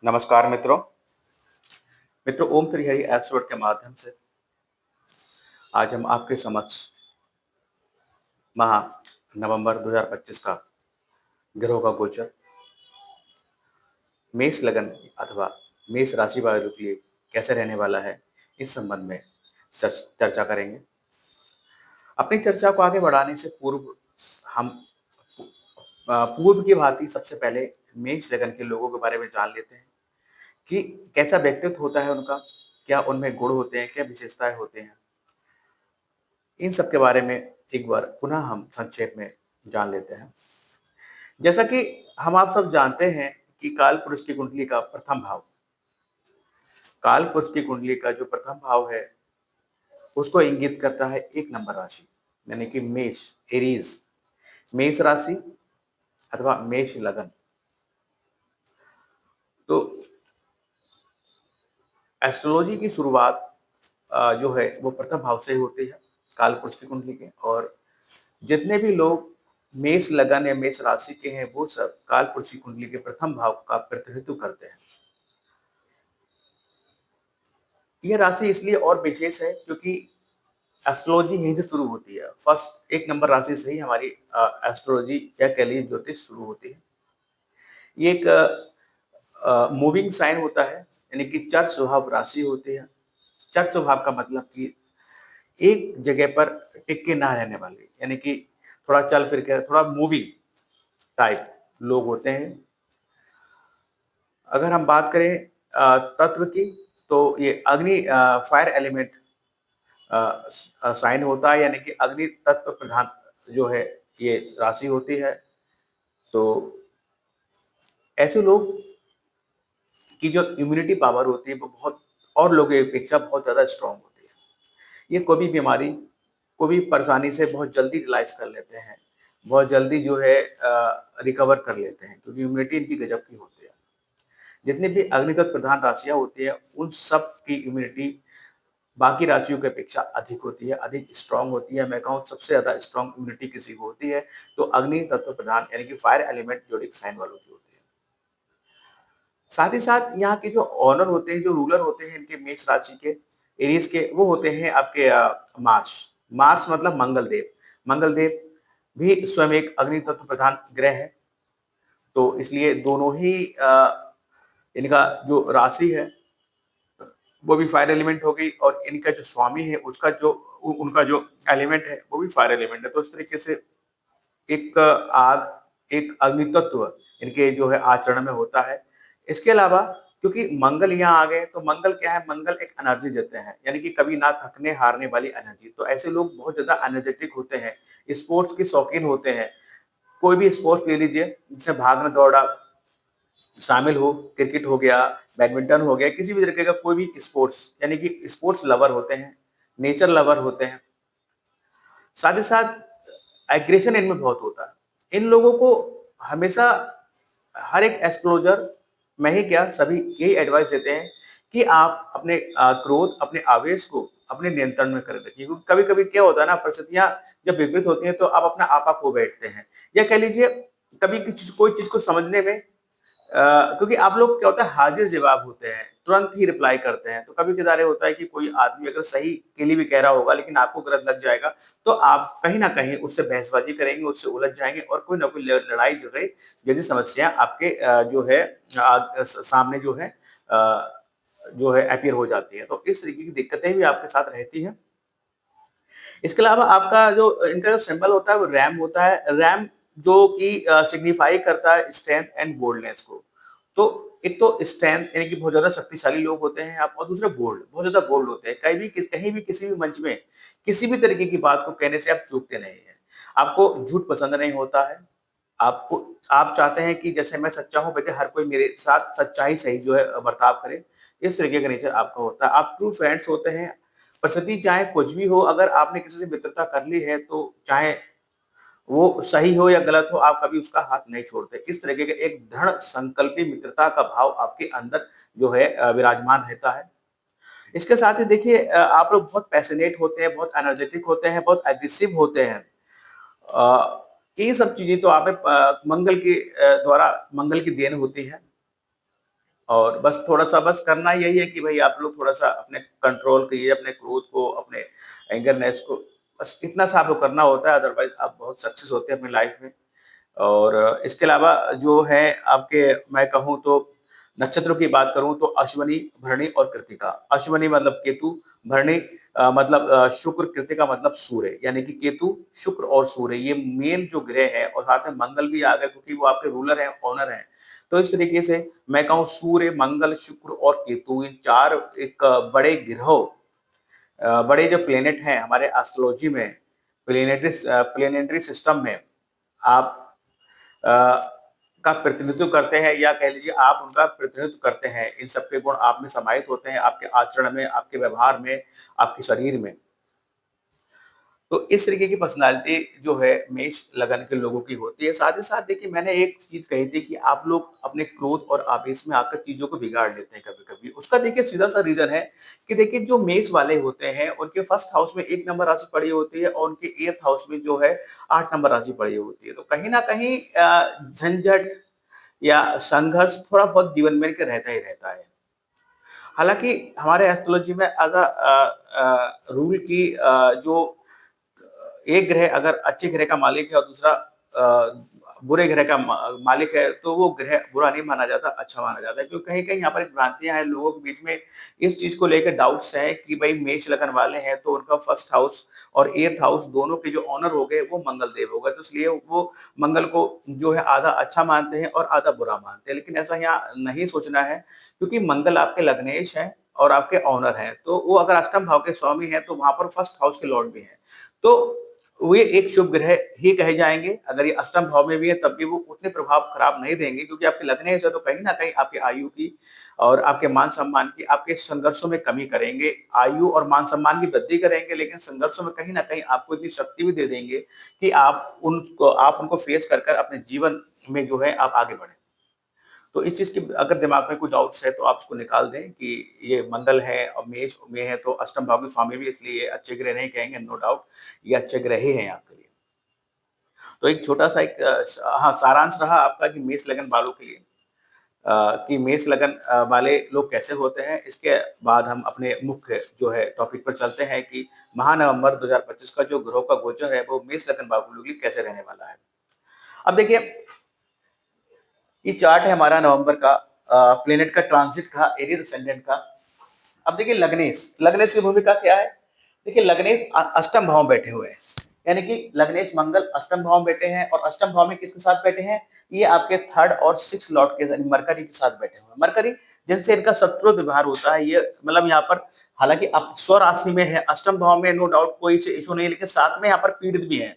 नमस्कार मित्रों। ओम त्रिहरि एस्ट्रोवर्ड के माध्यम से आज हम आपके समक्ष माह नवंबर 2025 का ग्रहों का गोचर मेष लगन अथवा मेष राशि वालों के लिए कैसे रहने वाला है, इस संबंध में चर्चा करेंगे। अपनी चर्चा को आगे बढ़ाने से पूर्व हम पूर्व की भांति सबसे पहले मेष लगन के लोगों के बारे में जान लेते हैं कि कैसा व्यक्तित्व होता है उनका, क्या उनमें गुण होते हैं, क्या विशेषताएं होते हैं। इन सब के बारे में एक बार पुनः हम संक्षेप में जान लेते हैं। जैसा कि हम आप सब जानते हैं कि काल पुरुष की कुंडली का प्रथम भाव, काल पुरुष की कुंडली का जो प्रथम भाव है उसको इंगित करता है एक नंबर राशि, यानी कि मेष, एरीज, मेष राशि अथवा मेष लगन। तो एस्ट्रोलॉजी की शुरुआत जो है वो प्रथम भाव से ही होती है काल पुरुष की कुंडली के, और जितने भी लोग मेष लगन या मेष राशि के हैं वो सब काल पुरुष की कुंडली के प्रथम भाव का प्रतिनिधित्व करते हैं। यह राशि इसलिए और विशेष है क्योंकि एस्ट्रोलॉजी यहीं से शुरू होती है। फर्स्ट एक नंबर राशि से ही हमारी एस्ट्रोलॉजी या कह लीजिए ज्योतिष शुरू होती है। ये एक मूविंग साइन होता है, यानी कि चर स्वभाव राशि होती है। चर स्वभाव का मतलब कि एक जगह पर टिक के ना रहने वाले, यानी कि थोड़ा चल फिर के, थोड़ा मूविंग टाइप लोग होते हैं। अगर हम बात करें तत्व की, तो ये अग्नि फायर एलिमेंट साइन होता है, यानी कि अग्नि तत्व प्रधान जो है ये राशि होती है। तो ऐसे लोग की जो इम्यूनिटी पावर होती है वो बहुत और लोगों की अपेक्षा बहुत ज़्यादा स्ट्रांग होती है। ये कोई भी बीमारी, कोई भी परेशानी से बहुत जल्दी रियलाइज कर लेते हैं, बहुत जल्दी जो है रिकवर कर लेते हैं, क्योंकि इम्यूनिटी इनकी गजब की होती है। जितनी भी अग्नितत्व प्रधान राशियां होती है उन सब की इम्यूनिटी बाकी राशियों की अपेक्षा अधिक होती है, अधिक स्ट्रांग होती है। मैं कहूँ सबसे ज्यादा स्ट्रांग इम्यूनिटी किसी को होती है तो अग्नि तत्व प्रधान यानी कि फायर एलिमेंट जोडिक साइन वालों की होती है। साथ ही साथ यहाँ के जो ऑनर होते हैं, जो रूलर होते हैं इनके मेष राशि के, एरीज के, वो होते हैं आपके मार्स। मार्स मतलब मंगल देव। मंगल देव भी स्वयं एक अग्नि तत्व प्रधान ग्रह है। तो इसलिए दोनों ही इनका जो राशि है वो भी फायर एलिमेंट हो गई, और इनका जो स्वामी है उसका जो उनका जो एलिमेंट है वो भी फायर एलिमेंट है। तो इस तरीके से एक आग, एक अग्नि तत्व इनके जो है आचरण में होता है। इसके अलावा क्योंकि मंगल यहाँ आ गए, तो मंगल क्या है, मंगल एक एनर्जी देते हैं, यानी कि कभी ना थकने हारने वाली एनर्जी। तो ऐसे लोग बहुत ज्यादा एनर्जेटिक होते हैं, स्पोर्ट्स के शौकीन होते हैं। कोई भी स्पोर्ट्स ले लीजिए जिसमें भागना दौड़ा शामिल हो, क्रिकेट हो गया, बैडमिंटन हो गया, किसी भी तरीके का कोई भी स्पोर्ट्स, यानी कि स्पोर्ट्स लवर होते हैं, नेचर लवर होते हैं। साथ ही साथ एग्रेशन इनमें बहुत होता है। इन लोगों को हमेशा हर एक एस्ट्रोलॉजर, मैं ही क्या सभी यही एडवाइस देते हैं कि आप अपने क्रोध, अपने आवेश को अपने नियंत्रण में कर रखिए, क्योंकि कभी कभी क्या होता है ना, परिस्थितियां जब विपरीत होती हैं तो आप अपना आपा खो बैठते हैं, या कह लीजिए कभी कोई चीज को समझने में क्योंकि आप लोग क्या होता है हाजिर जवाब होते हैं, तुरंत ही रिप्लाई करते हैं। तो कभी कदार होता है कि कोई आदमी अगर सही के लिए भी कह रहा होगा लेकिन आपको गलत लग जाएगा, तो आप कहीं ना कहीं उससे बहसबाजी करेंगे, उससे उलझ जाएंगे, और कोई ना कोई लड़ाई झगड़े जैसी समस्या आपके जो है सामने जो है अपीयर हो जाती है। तो इस तरीके की दिक्कतें भी आपके साथ रहती हैं। इसके अलावा आपका जो इनका जो सिंबल होता है वो रैम होता है। रैम जो कि सिग्निफाई करता है स्ट्रेंथ एंड बोल्डनेस को। तो एक तो स्ट्रेंथ यानी कि बहुत ज्यादा शक्तिशाली लोग होते हैं आप, और दूसरे बोल्ड, बहुत ज्यादा बोल्ड होते हैं। कहीं भी किसी भी मंच में किसी भी तरीके की बात को कहने से आप चूकते नहीं है। आपको झूठ पसंद नहीं होता है। आपको आप चाहते हैं कि जैसे मैं सच्चा हूं वैसे हर कोई मेरे साथ सच्चाई सही जो है बर्ताव करे। इस तरीके का नेचर आपका होता है। आप ट्रू फ्रेंड्स होते हैं। परिस्थिति चाहे कुछ भी हो, अगर आपने किसी से मित्रता कर ली है तो चाहे वो सही हो या गलत हो, आप कभी उसका हाथ नहीं छोड़ते। इस तरीके का एक दृढ़ संकल्पी मित्रता का भाव आपके अंदर जो है विराजमान रहता है। इसके साथ ही देखिए आप लोग बहुत पैशनेट होते हैं, बहुत एनर्जेटिक होते हैं, बहुत एग्रेसिव होते हैं। ये सब चीजें तो आप मंगल के द्वारा, मंगल की देन होती है। और बस थोड़ा-सा बस करना यही है कि भई आप लोग थोड़ा-सा अपने कंट्रोल कीजिए, अपने क्रोध को, अपने एंगरनेस को, बस इतना सा आपको करना होता है, अदरवाइज़ आप बहुत सक्सेस होते हैं अपनी लाइफ़ में। और इसके अलावा जो है आपके, मैं कहूँ तो नक्षत्रों की बात करूँ तो अश्विनी, भरणी और कृत्तिका। अश्विनी मतलब केतु, भरणी मतलब शुक्र, कृत्तिका मतलब सूर्य, यानी कि केतु, शुक्र और सूर्य ये मेन जो ग्रह हैं, और साथ में मंगल भी आ गए क्योंकि वो आपके रूलर हैं, ओनर हैं। तो इस तरीके से मैं कहूँ सूर्य, मंगल, शुक्र और केतु, ये 4 एक बड़े ग्रहों, बड़े जो प्लैनेट हैं हमारे एस्ट्रोलॉजी में, प्लैनेटरी सिस्टम में आप अ, का प्रतिनिधित्व करते हैं, या कह लीजिए आप उनका प्रतिनिधित्व करते हैं। इन सब के गुण आप में समाहित होते हैं, आपके आचरण में, आपके व्यवहार में, आपके शरीर में। तो इस तरीके की पर्सनैलिटी जो है मेष लगन के लोगों की होती है। साथ ही साथ देखिए, मैंने एक चीज़ कही थी कि आप लोग अपने क्रोध और आवेश में आकर चीज़ों को बिगाड़ लेते हैं कभी-कभी। उसका देखिए सीधा-सा रीज़न है कि देखिए जो मेष वाले होते हैं उनके फर्स्ट हाउस में 1 नंबर राशि पड़ी होती है और उनके 8th हाउस में जो है 8 नंबर राशि पड़ी होती है। तो कहीं न कहीं झंझट या संघर्ष थोड़ा बहुत जीवन में इनके रहता ही रहता है। हालाँकि हमारे एस्ट्रोलॉजी में रूल की जो एक ग्रह अगर अच्छे ग्रह का मालिक है और दूसरा बुरे ग्रह का मालिक है, तो वो ग्रह बुरा नहीं माना जाता, अच्छा माना जाता है। क्योंकि कहीं-कहीं यहाँ पर एक भ्रांतियाँ हैं, लोगों के बीच में इस चीज़ को लेकर डाउट्स हैं कि भई मेष लगन वाले हैं तो उनका फर्स्ट हाउस और 8th हाउस दोनों के जो ओनर हो गए वो मंगल देव हो गए। तो इसलिए वो मंगल को जो है आधा अच्छा मानते हैं और आधा बुरा मानते हैं। लेकिन ऐसा यहाँ नहीं सोचना है, क्योंकि मंगल आपके लग्नेश हैं और आपके ओनर हैं। तो वो अगर अष्टम भाव के स्वामी हैं तो वहाँ पर फर्स्ट हाउस के लॉर्ड भी हैं। तो वे एक शुभ ग्रह ही कहे जाएँगे। अगर ये अष्टम भाव में भी है तब भी वो उतने प्रभाव खराब नहीं देंगे, क्योंकि आपके लगने से तो कहीं न कहीं आपकी आयु की और आपके मान-सम्मान की, आपके संघर्षों में कमी करेंगे। आयु और मान-सम्मान की वृद्धि करेंगे, लेकिन संघर्षों में कहीं न कहीं आपको इतनी शक्ति भी दे देंगे कि आप उनको फेस कर कर अपने जीवन में जो है आप आगे बढ़ें। तो इस चीज़ की अगर दिमाग में कोई डाउट्स है तो आप उसको निकाल दें कि ये मंगल है और मेष में है तो अष्टम भाव के स्वामी भी, इसलिए ये अच्छे ग्रह नहीं कहेंगे, नो डाउट ये अच्छे ग्रह ही हैं आपके लिए। तो एक छोटा-सा एक हाँ, सारांश रहा आपका कि मेष लगन वालों के लिए कि मेष लगन वाले लोग कैसे होते हैं। इसके बाद हम अपने मुख्य जो है टॉपिक पर चलते हैं कि महानवंबर 2025 का जो ग्रहों का गोचर है वो मेष लगन वालों के लिए कैसे रहने वाला है। अब देखिए, ये चार्ट है हमारा नवंबर का, प्लेनेट का ट्रांजिट का, एरीज असेंडेंट का। अब देखिए लग्नेश, लग्नेश की भूमिका क्या है? देखिए लग्नेश अष्टम भाव में बैठे हुए हैं, यानी कि लग्नेश मंगल अष्टम भाव में बैठे हैं, और अष्टम भाव में किसके साथ बैठे हैं? ये आपके थर्ड और सिक्स लॉर्ड के यानी मरकरी के साथ बैठे हुए हैं। मरकरी जिनसे इनका शत्रु व्यवहार होता है, ये मतलब यहाँ पर हालांकि अब स्व राशि में है, अष्टम भाव में, नो डाउट कोई इशू नहीं, लेकिन साथ में यहाँ पर पीड़ित भी है।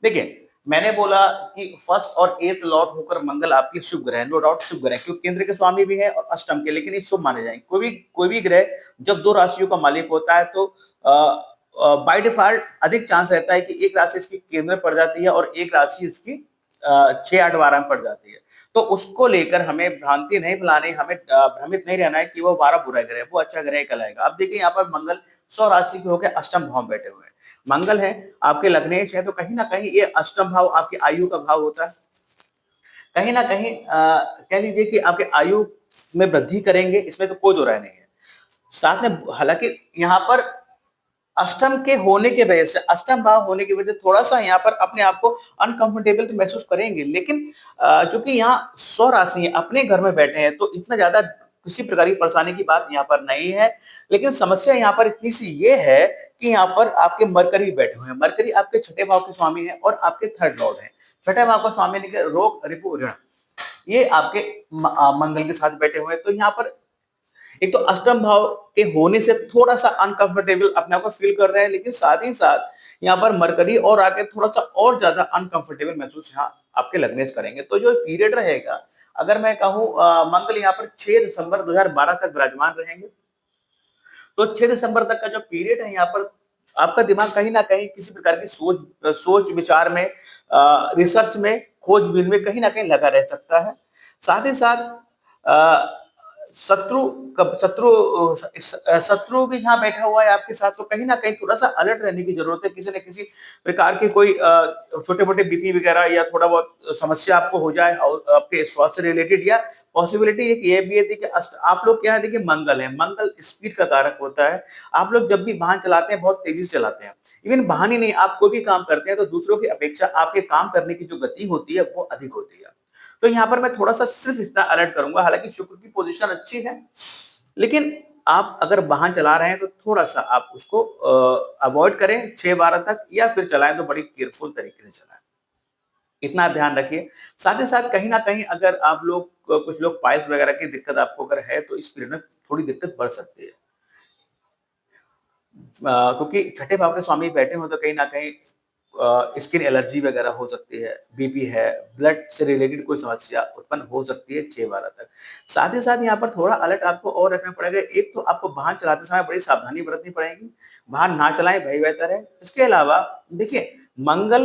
देखिए, मैंने बोला कि फर्स्ट और एथ लॉर्ड होकर मंगल आपके शुभ ग्रह है, नो डाउट शुभ ग्रह, क्योंकि केंद्र के स्वामी भी है और अष्टम के, लेकिन ये शुभ माने जाएंगे। कोई भी ग्रह जब दो राशियों का मालिक होता है तो बाय डिफॉल्ट अधिक चांस रहता है कि एक राशि इसकी केंद्र में पड़ जाती है और एक राशि उसकी 6, 8, 12 में पड़ जाती है। तो उसको लेकर हमें भ्रांति नहीं फैलानी, हमें भ्रमित नहीं रहना है कि वो 12 बुरा ग्रह है, वो अच्छा ग्रह कहलाएगा। अब देखिए यहाँ पर मंगल सौ राशि के होकर अष्टम भाव में बैठे हुए हैं। मंगल है आपके लग्नेश है, तो कहीं ना कहीं ये अष्टम भाव आपकी आयु का भाव होता है। कहीं ना कहीं कह लीजिए कि आपके आयु में वृद्धि करेंगे, इसमें तो कोई दो राय नहीं है। साथ में हालांकि यहाँ पर अष्टम के होने की वजह से, अष्टम भाव होने की वजह से थोड़ा सा यहाँ पर अपने आप को अनकंफर्टेबल तो महसूस करेंगे, लेकिन चूंकि यहाँ सौ राशि है, अपने घर में बैठे हैं, तो इतना ज्यादा किसी प्रकार की परेशानी की बात यहाँ पर नहीं है। लेकिन समस्या यहाँ पर इतनी सी ये है कि यहाँ पर आपके मरकरी बैठे हुए हैं। मरकरी आपके छठे भाव के स्वामी है और आपके थर्ड लॉर्ड है। छठे भाव का स्वामी लेके रोग, रिपु, ऋण, ये आपके मंगल के साथ बैठे हुए हैं। तो यहाँ पर एक तो अष्टम भाव के होने से थोड़ा सा अनकंफर्टेबल अपने आप को फील कर रहे हैं, लेकिन साथ ही साथ यहाँ पर मरकरी और आके थोड़ा सा और ज्यादा अनकंफर्टेबल महसूस यहाँ आपके लगने से करेंगे। तो जो पीरियड रहेगा, अगर मैं कहूँ मंगल यहाँ पर 6 दिसंबर 2012 तक विराजमान रहेंगे। तो 6 दिसंबर तक का जो पीरियड है, यहाँ पर आपका दिमाग कहीं ना कहीं किसी प्रकार की सोच विचार में, रिसर्च में, खोजबीन में कहीं ना कहीं लगा रह सकता है। साथ ही साथ शत्रु शत्रु भी यहाँ बैठा हुआ है आपके साथ, तो कहीं ना कहीं थोड़ा सा अलर्ट रहने की जरूरत है। किसी न किसी प्रकार के कोई छोटे मोटे बीपी वगैरह या थोड़ा बहुत समस्या आपको हो जाए आपके स्वास्थ्य से रिलेटेड, या पॉसिबिलिटी एक ये भी है कि आप लोग क्या है, देखिए मंगल है, मंगल स्पीड का कारक होता है। आप लोग जब भी वाहन चलाते हैं बहुत तेजी से चलाते हैं। इवन वाहन ही नहीं, आप कोई भी काम करते हैं तो दूसरों की अपेक्षा आपके काम करने की जो गति होती है वो अधिक होती है। तो यहाँ पर मैं थोड़ा सा सिर्फ इतना अलर्ट करूंगा, हालांकि शुक्र की पोजीशन अच्छी है, लेकिन आप अगर वाहन चला रहे हैं तो थोड़ा सा आप उसको अवॉइड करें 6-12 तक, या फिर चलाएं तो बड़ी केयरफुल तरीके से चलाएं। इतना आप ध्यान रखिए। साथ ही साथ कहीं ना कहीं अगर आप लोग कुछ लोग पाइल्स वगैरह की दिक्कत आपको अगर है तो इस पीरियड में थोड़ी दिक्कत बढ़ सकती है। क्योंकि छठे भाव के स्वामी बैठे हो तो कहीं ना कहीं स्किन एलर्जी वगैरह हो सकती है, बीपी है, ब्लड से रिलेटेड कोई समस्या उत्पन्न हो सकती है 6-12 तक। साथ ही साथ यहाँ पर थोड़ा अलर्ट आपको और रखना पड़ेगा। एक तो आपको वाहन चलाते समय बड़ी सावधानी बरतनी पड़ेगी, वाहन ना चलाएं वही बेहतर है। इसके अलावा देखिए, मंगल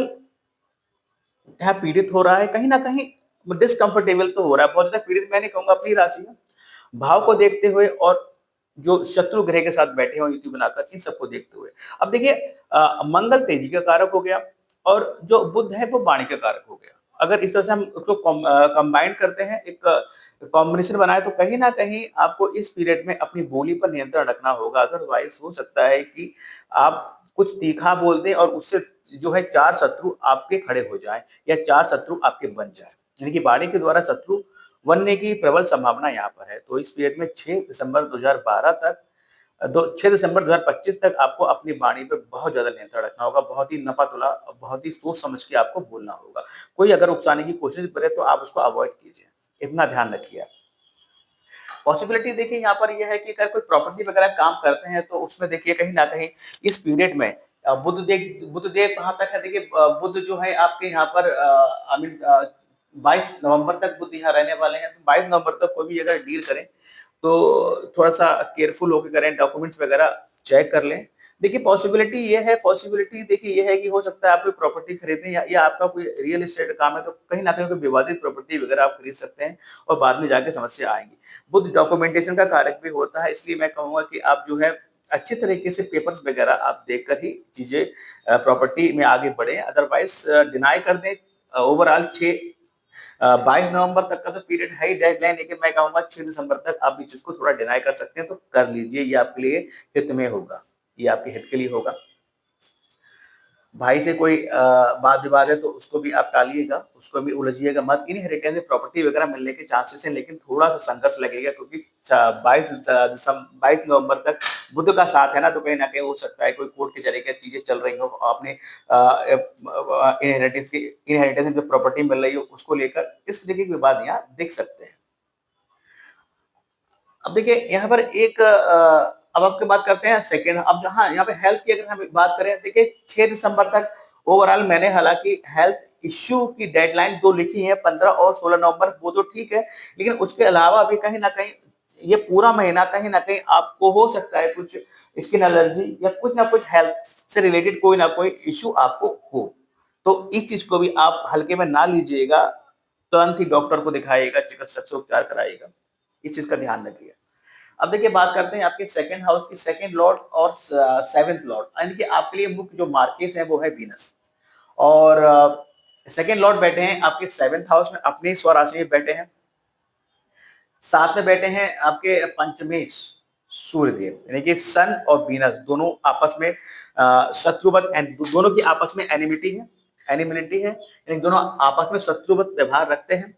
यहाँ पीड़ित हो रहा है, कहीं ना कहीं डिस्कंफर्टेबल तो हो रहा है, बहुत ज्यादा पीड़ित मैं नहीं कहूंगा, अपनी राशि है, भाव को देखते हुए और जो शत्रु ग्रह के साथ बैठे हो युति बनाकर, इन सबको देखते हुए। अब देखिए, मंगल तेजी का कारक हो गया और जो बुध है वो वाणी का कारक हो गया। अगर इस तरह से हम उसको कंबाइन करते हैं, एक कॉम्बिनेशन बनाए, तो कहीं ना कहीं आपको इस पीरियड में अपनी बोली पर नियंत्रण रखना होगा। अदरवाइज हो सकता है कि आप कुछ तीखा बोल दें और उससे जो है 4 शत्रु आपके खड़े हो जाएं, या 4 शत्रु आपके बन जाएं। यानी कि वाणी के द्वारा शत्रु बनने की प्रबल संभावना यहाँ पर है। तो इस पीरियड में 6 दिसंबर 2012 तक 6 दिसंबर 2025 तक आपको अपनी वाणी पे बहुत ज्यादा नियंत्रण रखना होगा। बहुत ही नपा-तुला, बहुत ही सोच समझ के आपको बोलना होगा। कोई अगर उकसाने की कोशिश करे तो आप उसको अवॉइड कीजिए, इतना ध्यान रखिए आप। पॉसिबिलिटी देखिए यहाँ पर यह है कि अगर कोई प्रॉपर्टी वगैरह काम करते हैं तो उसमें देखिए कहीं ना कहीं इस पीरियड में बुध देव कहाँ तक है, देखिए बुध जो है आपके यहाँ पर आई मीन 22 नवंबर तक बुध यहाँ रहने वाले हैं। तो 22 नवंबर तक कोई भी अगर डील करें तो थोड़ा सा केयरफुल होकर करें, डॉक्यूमेंट्स वगैरह चेक कर लें। देखिए पॉसिबिलिटी देखिए ये है कि हो सकता है आप कोई प्रॉपर्टी खरीदें, या आपका कोई रियल एस्टेट का काम है तो कहीं ना कहीं कोई विवादित प्रॉपर्टी वगैरह आप खरीद सकते हैं और बाद में जाके समस्या आएगी। बुध डॉक्यूमेंटेशन का कारक भी होता है, इसलिए मैं कहूंगा कि आप जो है अच्छे तरीके से पेपर्स वगैरह आप देखकर ही चीजें प्रॉपर्टी में आगे बढ़े। अदरवाइज डिनाई कर दें। ओवरऑल 22 नवंबर तक का तो पीरियड है ही डेडलाइन, लेकिन मैं कहूंगा 6 दिसंबर तक आप इस चीज को थोड़ा डिनाई कर सकते हैं तो कर लीजिए। ये आपके लिए हित में होगा, ये आपके हित के लिए होगा। भाई से कोई वाद विवाद है तो उसको भी आप टालिएगा, उसको भी उलझिएगा मत। इनहेरिटेंस में प्रॉपर्टी वगैरह मिलने के चांसेस हैं, लेकिन थोड़ा सा संघर्ष लगेगा, क्योंकि 22 नवंबर तक बुध का साथ है ना, तो कहीं ना कहीं हो सकता है कोई कोर्ट कचहरी की चीजें चल रही हो, आपने इनहेरिटेंस में जो प्रॉपर्टी मिल रही हो उसको लेकर इस तरीके के विवाद यहाँ देख सकते हैं। अब देखिए यहाँ पर एक अब आपकी बात करते हैं सेकंड। अब जहाँ यहाँ पे हेल्थ की अगर हम बात करें, देखिए 6 दिसंबर तक ओवरऑल मैंने हालांकि हेल्थ इश्यू की डेडलाइन 2 लिखी है, 15 और 16 नवंबर, वो तो ठीक है, लेकिन उसके अलावा भी कहीं ना कहीं ये पूरा महीना कहीं ना कहीं आपको हो सकता है कुछ स्किन एलर्जी या कुछ ना कुछ हेल्थ से रिलेटेड कोई ना कोई इश्यू आपको हो। तो इस चीज को भी आप हल्के में ना लीजिएगा, तुरंत ही डॉक्टर को दिखाइएगा, चिकित्सक से उपचार कराइएगा, इस चीज का ध्यान रखिए। अब देखिए बात करते हैं आपके सेकंड हाउस की, सेकंड लॉर्ड और सेवेंथ लॉर्ड, यानी कि आपके लिए मुख्य जो मार्केट है वो है वीनस। और सेकंड लॉर्ड बैठे हैं आपके सेवेंथ हाउस में, अपनी स्वराशि में बैठे हैं। साथ में बैठे हैं आपके पंचमेश सूर्यदेव, यानी कि सन और वीनस दोनों आपस में शत्रुवत, दोनों की आपस में एनिमिलिटी है, यानी दोनों आपस में शत्रुवत व्यवहार रखते हैं।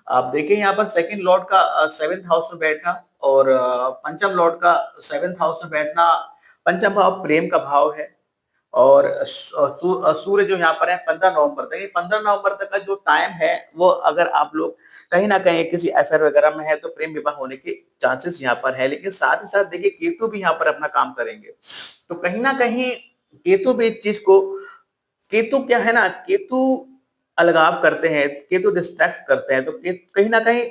आप देखिए यहाँ पर सेकंड लॉर्ड का सेवेंथ हाउस में बैठना और पंचम लॉर्ड का सेवेंथ हाउस में बैठना, पंचम भाव प्रेम का भाव है। और सूर्य जो यहाँ पर है 15 नवंबर तक, ये 15 नवंबर तक का जो टाइम है वो अगर आप लोग कहीं ना कहीं किसी अफेयर वगैरह में है तो प्रेम विवाह होने के चांसेस यहाँ पर है। लेकिन साथ ही साथ देखिए केतु भी यहाँ पर अपना काम करेंगे, तो कहीं ना कहीं केतु भी इस चीज को, केतु क्या है ना, केतु अलगाव करते हैं, केतु डिस्ट्रैक्ट करते हैं, तो कहीं ना कहीं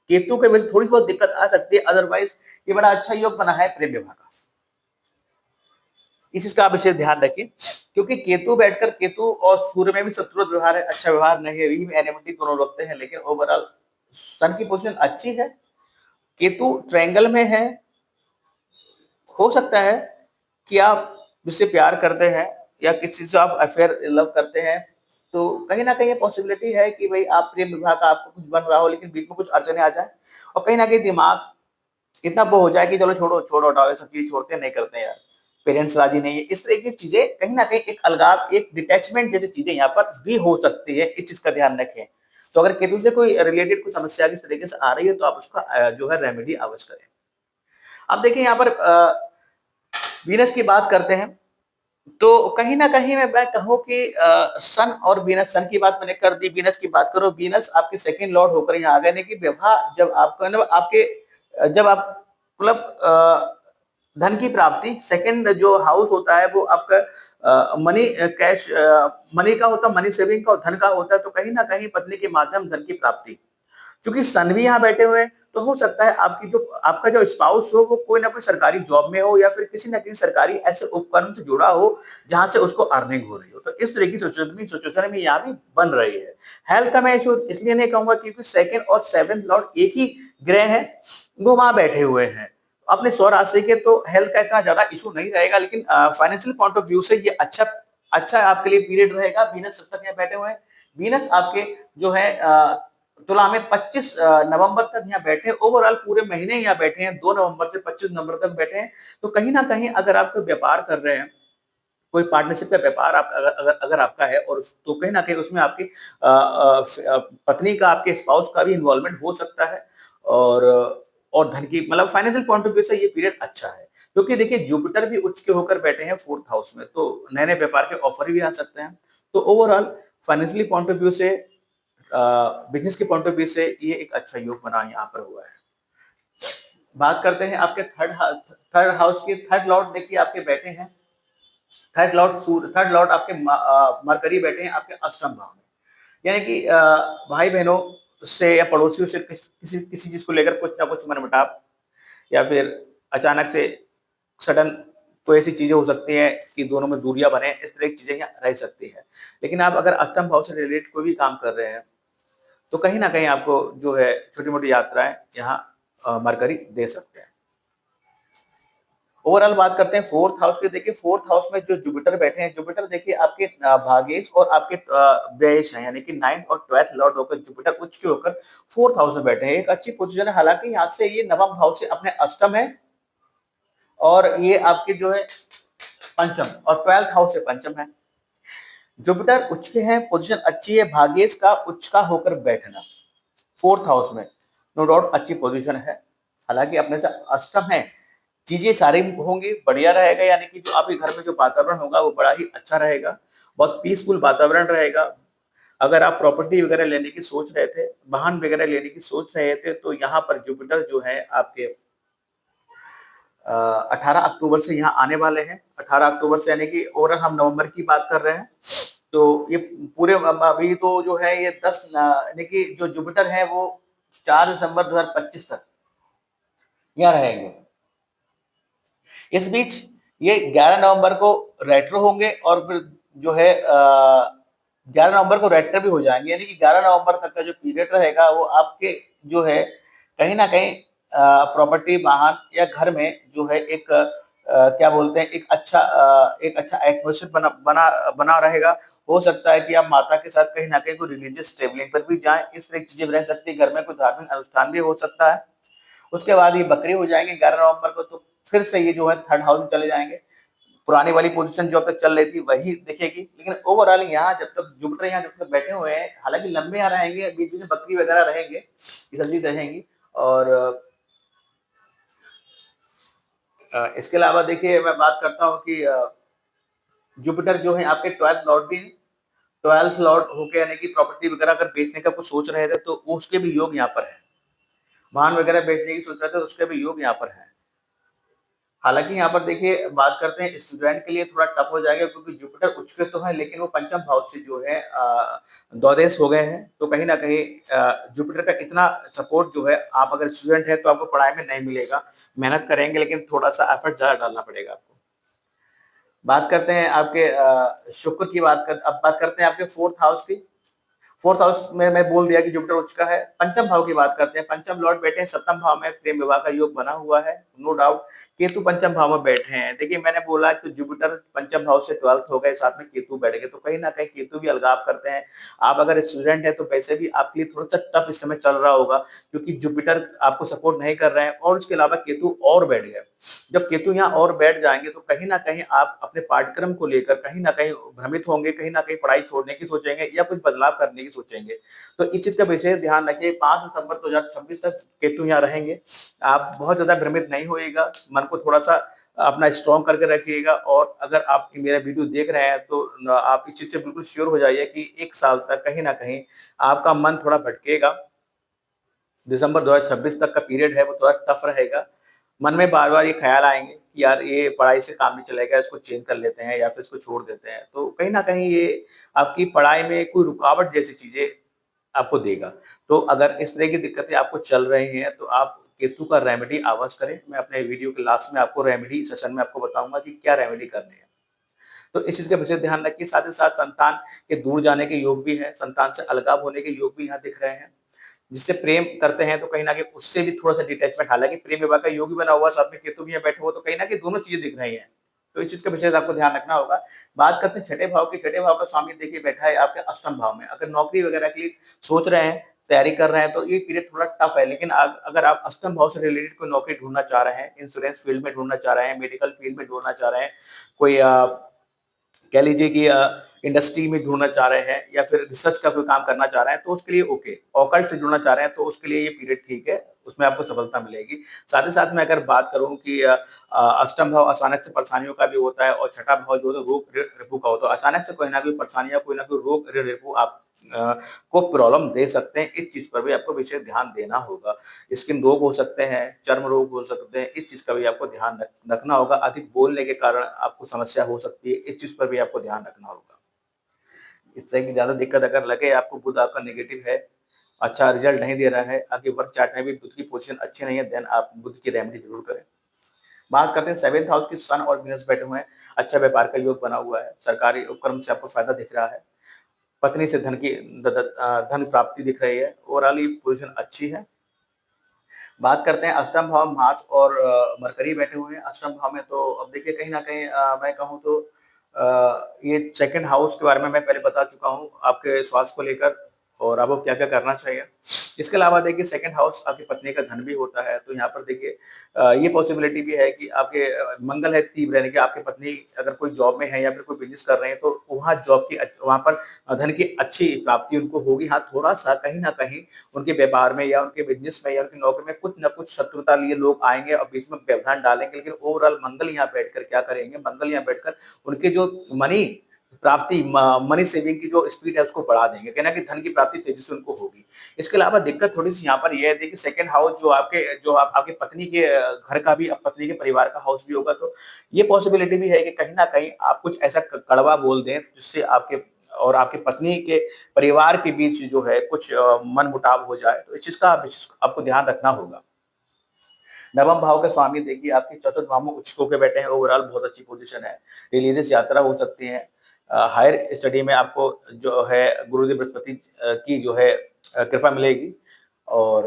केतु के वजह से थोड़ी बहुत दिक्कत आ सकती है। अदरवाइज ये बड़ा अच्छा योग बना है प्रेम विवाह का, इस चीज का आप विशेष ध्यान रखिए। क्योंकि केतु बैठकर, केतु और सूर्य में भी शत्रु व्यवहार है, अच्छा व्यवहार नहीं है, एनिमिटी दोनों रखते हैं, लेकिन ओवरऑल सन की पोजीशन अच्छी है केतु ट्रायंगल में है, हो सकता है कि आप जिससे प्यार करते हैं या किसी से आप अफेयर लव करते हैं, तो कहीं न कहीं ये पॉसिबिलिटी है कि भई आप प्रेम विवाह का आपको कुछ बन रहा हो, लेकिन बीच में कुछ अड़चनें आ जाएँ और कहीं न कहीं दिमाग इतना वो हो जाए कि चलो छोड़ो, छोड़ो हटाओ ये सब चीज़ छोड़ते हैं, नहीं करते हैं यार। पेरेंट्स राज़ी नहीं है। इस तरह की चीज़ें कहीं न कहीं एक अलगाव, एक डिटैचमेंट जैसी चीज़ें यहाँ पर भी हो सकती है, इस चीज़ का ध्यान रखें। तो अगर केतु से कोई रिलेटेड कोई समस्या इस तरीके से आ रही है, तो आप उसका जो है रेमेडी अवश्य करें। अब देखिए यहाँ पर वीनस की बात करते हैं, तो कहीं न कहीं मैं कहूँ कि सन और वीनस, सन की बात मैंने कर दी, वीनस की बात करो, वीनस आपके सेकंड लॉर्ड होकर यहाँ आ गए, यानी कि विवाह जब आपका मतलब आपके जब आप मतलब धन की प्राप्ति, सेकंड जो हाउस होता है वो आपका मनी कैश मनी का होता है, मनी सेविंग का और धन का होता है, तो कहीं न कहीं पत्नी के माध्यम धन की प्राप्ति। चूँकि सन भी यहाँ बैठे हुए हैं, तो हो सकता है आपका जो स्पाउस हो वो कोई ना कोई सरकारी जॉब में हो या फिर किसी न किसी सरकारी ऐसे उपकरण से जुड़ा हो, जहाँ से उसको अर्निंग हो रही हो। तो इस तरह की सिचुएशन में यहाँ भी बन रही है। हेल्थ का मैं इश्यू इसलिए नहीं कहूँगा क्योंकि सेकंड और सेवेंथ लॉर्ड एक ही ग्रह हैं, वो वहाँ बैठे हुए हैं। अपने स्वराशि के तो हेल्थ का इतना ज़्यादा इश्यू नहीं रहेगा, लेकिन फाइनेंशियल पॉइंट ऑफ व्यू से ये अच्छा आपके लिए पीरियड रहेगा। वीनस जब तक यहाँ बैठे हुए हैं, वीनस आपके जो है तुला में 25 नवंबर तक यहाँ बैठे हैं, ओवरऑल पूरे महीने यहाँ बैठे हैं, 2 नवंबर से 25 नवंबर तक बैठे हैं। तो कहीं न कहीं अगर आप कोई व्यापार कर रहे हैं, कोई पार्टनरशिप का व्यापार आप अगर अगर अगर आपका है और तो कहीं न कहीं उसमें आपकी पत्नी का, आपके स्पाउस का भी इन्वॉल्वमेंट हो सकता है और धन की मतलब फाइनेंशियल पॉइंट ऑफ व्यू से ये पीरियड अच्छा है। क्योंकि देखिए जुपिटर भी उच्च के होकर बैठे हैं 4th हाउस में, तो नए-नए व्यापार के ऑफर भी आ सकते हैं। तो overall financially point of view से बिज़नेस के पॉइंट ऑफ व्यू से ये एक अच्छा योग बना यहाँ पर हुआ है। बात करते हैं आपके थर्ड हाउस की। थर्ड लॉर्ड देखिए आपके बैठे हैं, थर्ड लॉर्ड आपके मरकरी बैठे हैं आपके अष्टम भाव में। यानी कि भाई बहनों से या पड़ोसियों से किसी किसी चीज को लेकर कुछ ना कुछ मनमुटाव या फिर अचानक से सडन कोई ऐसी चीजें हो सकती हैं कि दोनों में दूरियां बने, इस तरह की चीजें यहाँ रह सकती है। लेकिन आप अगर अष्टम भाव से रिलेटेड कोई भी काम कर रहे हैं, तो कहीं ना कहीं आपको जो है छोटी मोटी यात्राएं यहाँ मरकरी दे सकते हैं। ओवरऑल बात करते हैं 4th हाउस की। देखिए 4th हाउस में जो जुपिटर बैठे हैं, जुपिटर देखिए आपके भाग्येश और आपके व्ययेश हैं, यानी कि 9th और 12th लॉर्ड होकर जुपिटर उच्च के होकर 4th हाउस में बैठे हैं। एक अच्छी पोजीशन है, हालांकि यहाँ से ये नवम भाव से अपने अष्टम है और ये आपके जो है पंचम और 12th हाउस से पंचम है। जुपिटर उच्च के हैं, पोजीशन अच्छी है, भाग्येश का उच्च का होकर बैठना 4th हाउस में नो डाउट अच्छी पोजीशन है। हालांकि अपने से अष्टम है, चीजें सारी होंगी, बढ़िया रहेगा, यानी कि जो आपके घर में जो वातावरण होगा वो बड़ा ही अच्छा रहेगा, बहुत पीसफुल वातावरण रहेगा। अगर आप प्रॉपर्टी वगैरह लेने की सोच रहे थे, वाहन वगैरह लेने की सोच रहे थे, तो यहाँ पर जुपिटर जो है आपके 18 अक्टूबर से यहाँ आने वाले हैं। 18 अक्टूबर से, यानी कि ओवरऑल हम नवंबर की बात कर रहे हैं, तो ये पूरे अभी तो जो है ये 10 यानी कि जो जुपिटर है वो 4 दिसंबर 2025 तक यहाँ रहेंगे। इस बीच ये 11 नवंबर को रेट्रो होंगे और फिर जो है 11 नवंबर को रेट्रो भी हो जाएंगे, यानी कि 11 नवंबर तक का जो पीरियड रहेगा वो आपके जो है कहीं ना कहीं प्रॉपर्टी, वाहन या घर में जो है एक क्या बोलते हैं एक अच्छा एटमोसफियर बना बना बना रहेगा। हो सकता है कि आप माता के साथ कहीं ना कहीं कोई रिलीजियस ट्रेवलिंग पर भी जाएं, इस तरह की चीजें रह सकती है। घर में कोई धार्मिक अनुष्ठान भी हो सकता है। उसके बाद ये बकरी हो जाएंगे 11 नवंबर को, तो फिर से ये जो है थर्ड हाउस में चले जाएंगे। पुरानी वाली पोजीशन जो अब तक चल रही थी वही दिखेगी, लेकिन ओवरऑल यहाँ जब तक जुपिटर यहाँ जब तक बैठे हुए हैं, हालांकि लंबे यहाँ रहेंगे, बीच बीच में बकरी वगैरह रहेंगे, ये सब चीज रहेंगी। और इसके अलावा देखिए मैं बात करता हूँ कि जुपिटर जो है आपके 12th लॉर्ड भी है। 12th लॉर्ड होके यानी कि प्रॉपर्टी वगैरह अगर बेचने का कुछ सोच रहे थे तो उसके भी योग यहाँ पर है। वाहन वगैरह बेचने की सोच रहे थे तो उसके भी योग यहाँ पर है। हालांकि यहाँ पर देखिए बात करते हैं स्टूडेंट के लिए थोड़ा टफ हो जाएगा, क्योंकि जुपिटर उच्च के तो है लेकिन वो पंचम भाव से जो है द्वादश हो गए हैं, तो कहीं ना कहीं जुपिटर का इतना सपोर्ट जो है, आप अगर स्टूडेंट है तो आपको पढ़ाई में नहीं मिलेगा। मेहनत करेंगे लेकिन थोड़ा सा एफर्ट ज्यादा डालना पड़ेगा आपको। बात करते हैं आपके शुक्र की, अब बात करते हैं आपके 4th हाउस की। फोर्थ हाउस में मैं बोल दिया कि जुपिटर उच्च का है। पंचम भाव की बात करते हैं, पंचम लॉर्ड बैठे हैं सप्तम भाव में, प्रेम विवाह का योग बना हुआ है, नो डाउट। केतु पंचम भाव में बैठे हैं, देखिए मैंने बोला कि जुपिटर पंचम भाव से 12th हो गए, साथ में केतु बैठ गए, तो कहीं ना कहीं केतु भी अलगाव करते हैं। आप अगर स्टूडेंट है तो वैसे भी आपके लिए थोड़ा सा टफ इस समय चल रहा होगा, क्योंकि जुपिटर आपको सपोर्ट नहीं कर रहे हैं, और उसके अलावा केतु और बैठ गए। जब केतु यहाँ और बैठ जाएंगे तो कहीं ना कहीं आप अपने पाठ्यक्रम को लेकर कहीं ना कहीं भ्रमित होंगे, कहीं ना कहीं पढ़ाई छोड़ने की सोचेंगे या कुछ बदलाव करने की सोचेंगे। तो इस चीज का विशेष ध्यान रखिए, 5 दिसंबर 2026 तक केतु यहाँ रहेंगे। आप बहुत ज्यादा भ्रमित नहीं होइएगा, मन को थोड़ा सा अपना स्ट्रॉन्ग करके रखिएगा। और अगर आप मेरा वीडियो देख रहे हैं तो आप इस चीज से बिल्कुल श्योर हो जाइए कि 1 साल तक कहीं ना कहीं आपका मन थोड़ा भटकेगा। दिसंबर 2026 तक का पीरियड है वो थोड़ा टफ रहेगा। मन में बार-बार ये ख़्याल आएँगे कि यार ये पढ़ाई से काम नहीं चलेगा, इसको चेंज कर लेते हैं या फिर इसको छोड़ देते हैं। तो कहीं न कहीं ये आपकी पढ़ाई में कोई रुकावट जैसी चीज़ें आपको देगा। तो अगर इस तरह की दिक्कतें आपको चल रही हैं तो आप केतु का रेमेडी अवश्य करें। मैं अपने वीडियो के लास्ट में आपको रेमेडी सेशन में आपको बताऊँगा कि क्या रेमेडी करनी है। तो इस चीज़ का विशेष ध्यान रखिए, साथ ही साथ संतान के दूर जाने के योग भी हैं, संतान से अलगाव होने के योग भी यहाँ दिख रहे हैं। जिससे प्रेम करते हैं तो कहीं न कहीं उससे भी थोड़ा-सा डिटैचमेंट, हालाँकि प्रेम विवाह का योग भी बना हुआ है, साथ में केतु भी यहाँ बैठे हुए, तो कहीं न कहीं दोनों चीज़ें दिख रही हैं। तो इस चीज़ का विशेष आपको ध्यान रखना होगा। बात करते हैं छठे भाव की, छठे भाव का स्वामी देखिए बैठा है आपके अष्टम भाव में। अगर नौकरी वगैरह की सोच रहे हैं, तैयारी कर रहे हैं तो ये पीरियड थोड़ा टफ है, लेकिन अगर आप अष्टम भाव से रिलेटेड कोई नौकरी ढूँढना चाह रहे हैं, इंश्योरेंस फील्ड में ढूँढना चाह रहे हैं, मेडिकल फील्ड में ढूँढना चाह रहे हैं, कोई कह लीजिए कि इंडस्ट्री में ढूँढना चाह रहे हैं या फिर रिसर्च का कोई काम करना चाह रहे हैं तो उसके लिए ओके। ऑकल्ट से जुड़ना चाह रहे हैं तो उसके लिए ये पीरियड ठीक है, उसमें आपको सफलता मिलेगी। साथ ही साथ मैं अगर बात करूँ कि अष्टम भाव अचानक से परेशानियों का भी होता है और छठा भाव जो है रोग रिपू का होता है। अचानक से कोई ना कोई परेशानी या कोई ना कोई रोग रिपू आप को प्रॉब्लम दे सकते हैं। इस चीज़ पर भी आपको विशेष ध्यान देना होगा। स्किन रोग हो सकते हैं, चर्म रोग हो सकते हैं, इस चीज़ का भी आपको ध्यान रखना होगा। अधिक बोलने के कारण आपको समस्या हो सकती है, इस चीज़ पर भी आपको ध्यान रखना होगा। इस तरह की ज़्यादा दिक्कत अगर लगे आपको, बुध आपका नेगेटिव है, अच्छा रिज़ल्ट नहीं दे रहा है, आपके बर्थ चार्ट में भी बुध की पोज़ीशन अच्छी नहीं है, देन आप बुध की रेमेडी ज़रूर करें। बात करते हैं 7th हाउस की, सन और वीनस बैठे हुए हैं, अच्छा व्यापार का योग बना हुआ है, सरकारी उपक्रम से आपको फ़ायदा दिख रहा है, पत्नी से धन प्राप्ति दिख रही है, ओवरऑल ये पोज़ीशन अच्छी है। बात करते हैं अष्टम भाव, मार्स और मरकरी बैठे हुए हैं अष्टम भाव में। तो अब देखिए कहीं न कहीं मैं कहूँ तो ये सेकंड हाउस के बारे में मैं पहले बता चुका हूँ, आपके स्वास्थ्य को लेकर और आपको क्या-क्या करना चाहिए। इसके अलावा देखिए सेकंड हाउस आपकी पत्नी का धन भी होता है, तो यहाँ पर देखिए ये पॉसिबिलिटी भी है कि आपके मंगल है तीव्र, यानी कि आपकी पत्नी अगर कोई जॉब में है या फिर कोई बिज़नेस कर रहे हैं तो वहाँ जॉब की वहाँ पर धन की अच्छी प्राप्ति उनको होगी। हाँ, थोड़ा-सा कहीं न कहीं उनके व्यापार में या उनके बिज़नेस में या उनकी नौकरी में कुछ न कुछ शत्रुता लिए लोग आएँगे और बीच में व्यवधान डालेंगे, लेकिन ओवरऑल मंगल यहाँ बैठकर क्या करेंगे, मंगल यहाँ बैठकर उनके जो मनी प्राप्ति मनी सेविंग की जो स्पीड है उसको बढ़ा देंगे, कहना कि धन की प्राप्ति तेजी से उनको होगी। इसके अलावा दिक्कत थोड़ी-सी यहाँ पर ये है, देखिए सेकंड हाउस जो आपकी पत्नी के घर का भी, पत्नी के परिवार का हाउस भी होगा, तो ये पॉसिबिलिटी भी है कि कहीं न कहीं आप कुछ ऐसा कड़वा बोल दें जिससे आपके और आपकी पत्नी के परिवार के बीच जो है कुछ मनमुटाव हो जाए, तो इस चीज़ का आपको ध्यान रखना होगा। नवम भाव के स्वामी देखिए आपके चतुर्थ भाव में उच्च होके बैठे हैं, ओवरऑल बहुत अच्छी पोजीशन है। रिलीजियस यात्रा हो सकती है। हायर स्टडी में आपको जो है गुरुदेव बृहस्पति की जो है कृपा मिलेगी। और